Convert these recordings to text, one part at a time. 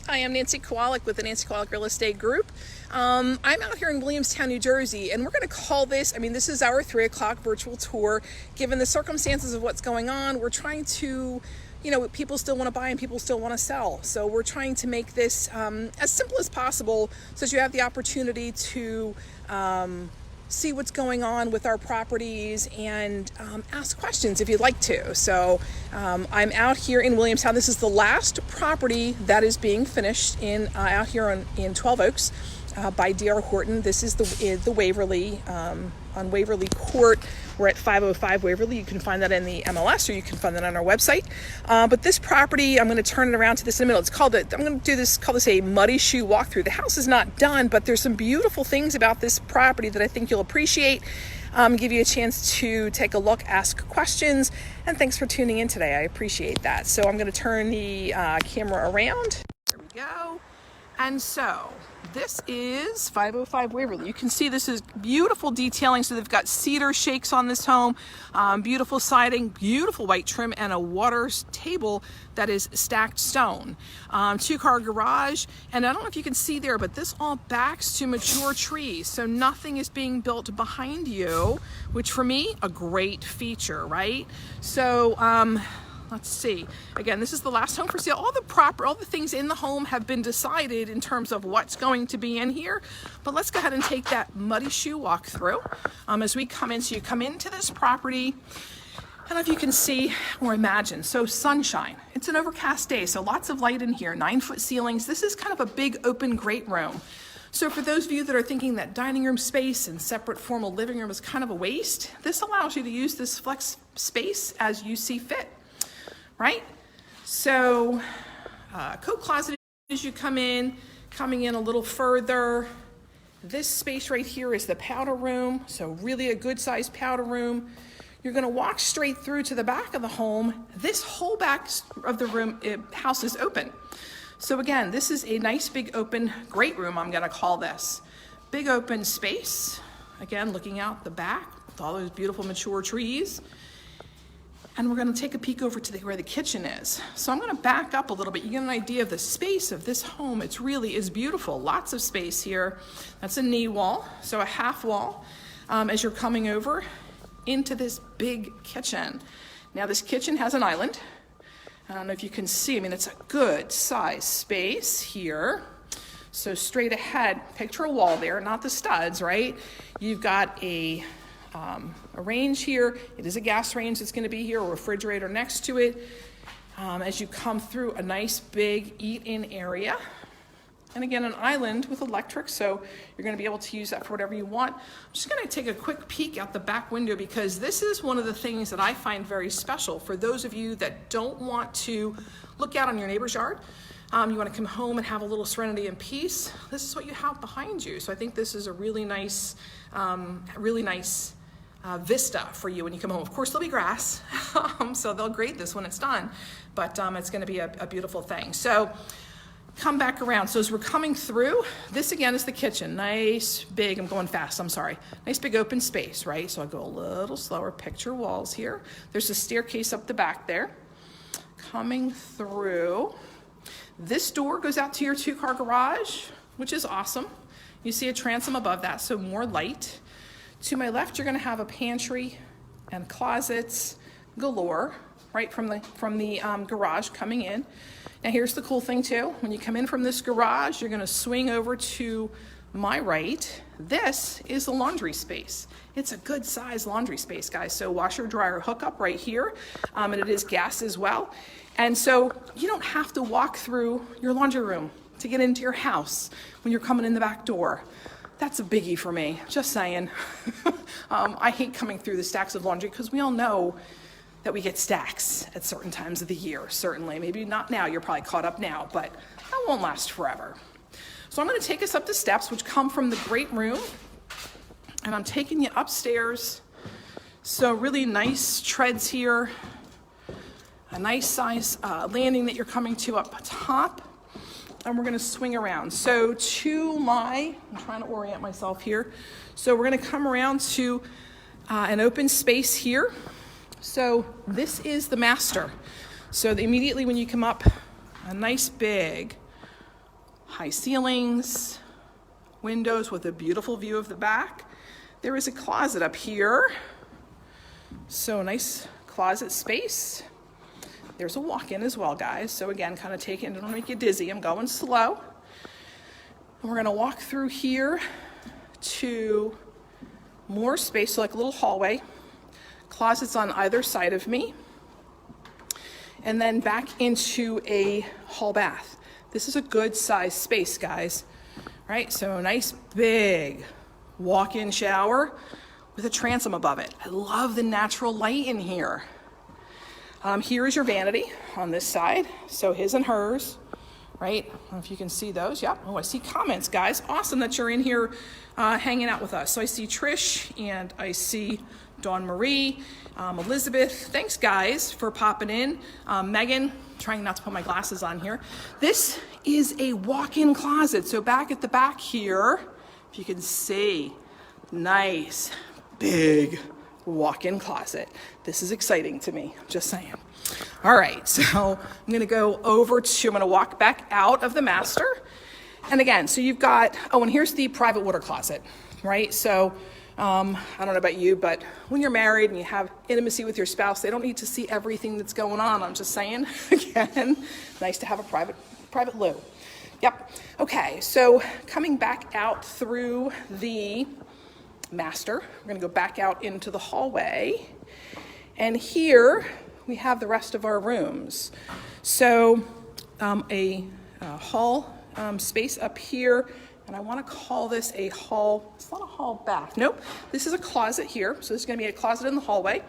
Hi, I'm Nancy Kowalik with the Nancy Kowalik Real Estate Group. I'm out here in Williamstown, New Jersey, and we're going to call this, this is our 3 o'clock virtual tour. Given the circumstances of what's going on, we're trying to, people still want to buy and people still want to sell. So we're trying to make this as simple as possible so that you have the opportunity to see what's going on with our properties and ask questions if you'd like to. So I'm out here in Williamstown. This is the last property that is being finished out here in 12 Oaks by DR Horton. This is the Waverly, on Waverly Court. We're at 505 Waverly. You can find that in the MLS, or you can find that on our website. But this property, I'm going to turn it around to this in the middle. Call this a muddy shoe walkthrough. The house is not done, but there's some beautiful things about this property that I think you'll appreciate. Give you a chance to take a look, ask questions, and thanks for tuning in today. I appreciate that. So I'm going to turn the camera around. There we go. And so this is 505 Waverly. You can see this is beautiful detailing. So they've got cedar shakes on this home, beautiful siding, beautiful white trim, and a water table that is stacked stone. 2-car garage, and I don't know if you can see there, but this all backs to mature trees. So nothing is being built behind you, which for me, a great feature, right? So, let's see. Again, this is the last home for sale. All the things in the home have been decided in terms of what's going to be in here. But let's go ahead and take that muddy shoe walk through as we come in. So you come into this property. I don't know if you can see or imagine. So sunshine. It's an overcast day, so lots of light in here. 9-foot ceilings. This is kind of a big open great room. So for those of you that are thinking that dining room space and separate formal living room is kind of a waste, this allows you to use this flex space as you see fit. Right? So coat closet as you coming in a little further. This space right here is the powder room. So really a good sized powder room. You're going to walk straight through to the back of the home. This whole back of the house is open. So again, this is a nice big open great room, I'm going to call this. Big open space. Again, looking out the back with all those beautiful mature trees. And we're going to take a peek over to where the kitchen is. So I'm going to back up a little bit. You get an idea of the space of this home. It really is beautiful. Lots of space here. That's a knee wall, so a half wall as you're coming over into this big kitchen. Now this kitchen has an island. I don't know if you can see. It's a good size space here. So straight ahead, picture a wall there, not the studs, right? You've got a range here. It is a gas range that's going to be here, a refrigerator next to it. As you come through, a nice big eat-in area. And again, an island with electric, so you're going to be able to use that for whatever you want. I'm just going to take a quick peek out the back window because this is one of the things that I find very special for those of you that don't want to look out on your neighbor's yard. You want to come home and have a little serenity and peace. This is what you have behind you. So I think this is a really nice vista for you when you come home. Of course, there'll be grass, so they'll grade this when it's done, but it's going to be a beautiful thing. So come back around. So as we're coming through, this again is the kitchen. Nice big, I'm going fast, I'm sorry. Nice big open space, right? So I'll go a little slower. Picture walls here. There's a staircase up the back there. Coming through, this door goes out to your 2-car garage, which is awesome. You see a transom above that, so more light. To my left, you're going to have a pantry and closets galore, right from the garage coming in. Now here's the cool thing too. When you come in from this garage, you're going to swing over to my right. This is the laundry space. It's a good size laundry space, guys. So washer dryer hookup right here, and it is gas as well. And so you don't have to walk through your laundry room to get into your house when you're coming in the back door. That's a biggie for me, just saying. I hate coming through the stacks of laundry because we all know that we get stacks at certain times of the year, certainly. Maybe not now, you're probably caught up now, but that won't last forever. So I'm gonna take us up the steps, which come from the great room, and I'm taking you upstairs. So really nice treads here, a nice size landing that you're coming to up top. And we're going to swing around. So I'm trying to orient myself here. So we're going to come around to an open space here. So this is the master. So immediately when you come up, a nice big high ceilings, windows with a beautiful view of the back. There is a closet up here. So nice closet space. There's a walk-in as well, guys. So again, kind of take it, don't make you dizzy. I'm going slow. And we're gonna walk through here to more space, so like a little hallway. Closets on either side of me. And then back into a hall bath. This is a good size space, guys. Right, so a nice big walk-in shower with a transom above it. I love the natural light in here. Here is your vanity on this side. So his and hers, right? I don't know if you can see those. Yep. Oh, I see comments, guys. Awesome that you're in here hanging out with us. So I see Trish and I see Dawn Marie, Elizabeth. Thanks, guys, for popping in. Megan, trying not to put my glasses on here. This is a walk-in closet. So back at the back here, if you can see, nice, big walk-in closet. This is exciting to me, just saying. All right, so I'm gonna go over to, I'm gonna walk back out of the master. And again, so you've got, oh, and here's the private water closet, right? So I don't know about you, but when you're married and you have intimacy with your spouse, they don't need to see everything that's going on. I'm just saying, again, nice to have a private loo. Yep, okay, so coming back out through the master, we're gonna go back out into the hallway. And here we have the rest of our rooms. So a hall space up here, and I want to call this a hall. It's not a hall bath. Nope. This is a closet here. So this is going to be a closet in the hallway.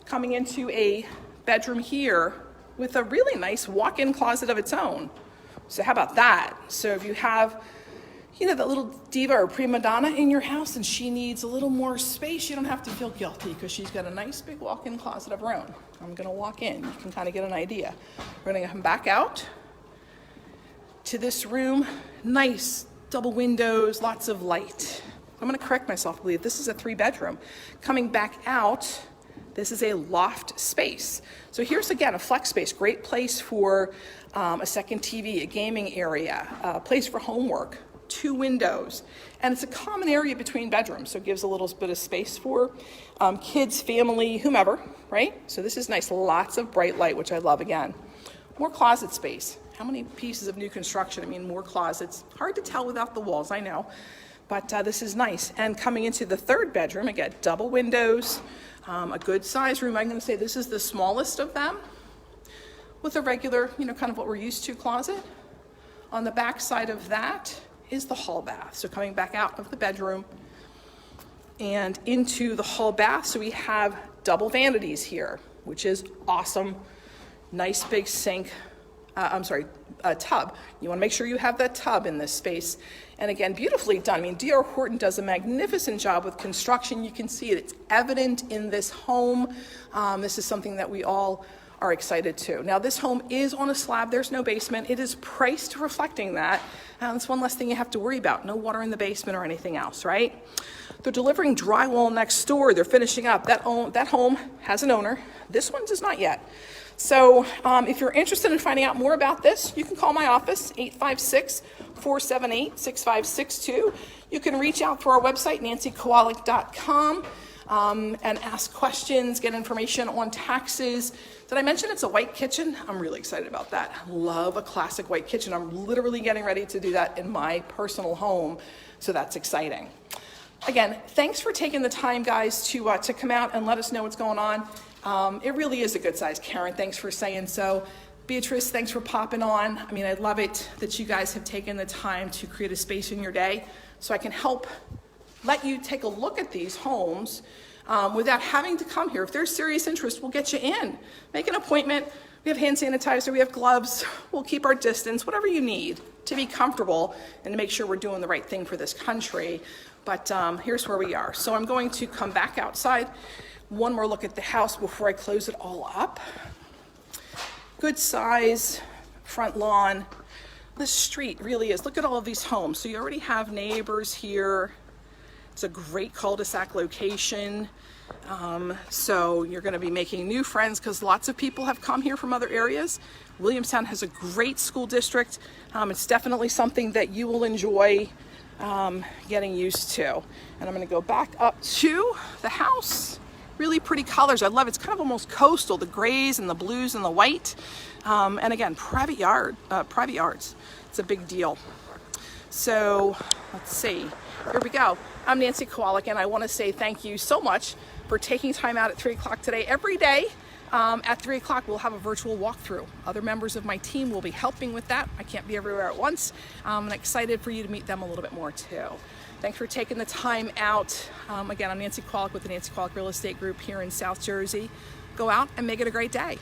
Coming into a bedroom here with a really nice walk-in closet of its own. So how about that? So if you have, you know, that little diva or prima donna in your house and she needs a little more space, you don't have to feel guilty because she's got a nice big walk-in closet of her own. I'm going to walk in. You can kind of get an idea. We're going to come back out to this room. Nice double windows, lots of light. I'm going to correct myself, I believe this is a 3-bedroom. Coming back out, this is a loft space. So here's again a flex space, great place for a second TV, a gaming area, a place for homework, 2 windows, and it's a common area between bedrooms, so it gives a little bit of space for kids, family, whomever, right? So this is nice, lots of bright light, which I love again. More closet space. How many pieces of new construction? I mean, more closets. Hard to tell without the walls, I know, but this is nice. And coming into the 3rd bedroom, again, double windows, a good size room. I'm going to say this is the smallest of them with a regular, you know, kind of what we're used to closet. On the back side of that is the hall bath. So coming back out of the bedroom and into the hall bath. So we have double vanities here, which is awesome. Nice big sink. A tub. You want to make sure you have that tub in this space. And again, beautifully done. I mean, DR Horton does a magnificent job with construction. You can see it. It's evident in this home. This is something that we all are excited to. Now, this home is on a slab. There's no basement. It is priced reflecting that. That's one less thing you have to worry about. No water in the basement or anything else, right? They're delivering drywall next door. They're finishing up. That home has an owner. This one does not yet. So if you're interested in finding out more about this, you can call my office, 856-478-6562. You can reach out through our website, nancykowalik.com, and ask questions, get information on taxes. Did I mention it's a white kitchen? I'm really excited about that. Love a classic white kitchen. I'm literally getting ready to do that in my personal home, so that's exciting. Again, thanks for taking the time, guys, to come out and let us know what's going on. It really is a good size. Karen, thanks for saying so. Beatrice, thanks for popping on. I mean, I love it that you guys have taken the time to create a space in your day so I can help let you take a look at these homes without having to come here. If there's serious interest, we'll get you in. Make an appointment. We have hand sanitizer, we have gloves, we'll keep our distance, whatever you need to be comfortable and to make sure we're doing the right thing for this country. But here's where we are. So I'm going to come back outside. One more look at the house before I close it all up. Good size, front lawn. This street really is. Look at all of these homes. So you already have neighbors here. It's a great cul-de-sac location. So you're going to be making new friends because lots of people have come here from other areas. Williamstown has a great school district. It's definitely something that you will enjoy getting used to. And I'm going to go back up to the house. Really pretty colors. I love it. It's kind of almost coastal, the grays and the blues and the white. And again, private yards. It's a big deal. So let's see. Here we go. I'm Nancy Kowalik, and I want to say thank you so much for taking time out at 3 o'clock today. Every day at 3 o'clock, we'll have a virtual walkthrough. Other members of my team will be helping with that. I can't be everywhere at once. I'm excited for you to meet them a little bit more too. Thanks for taking the time out. Again, I'm Nancy Kowalik with the Nancy Kowalik Real Estate Group here in South Jersey. Go out and make it a great day.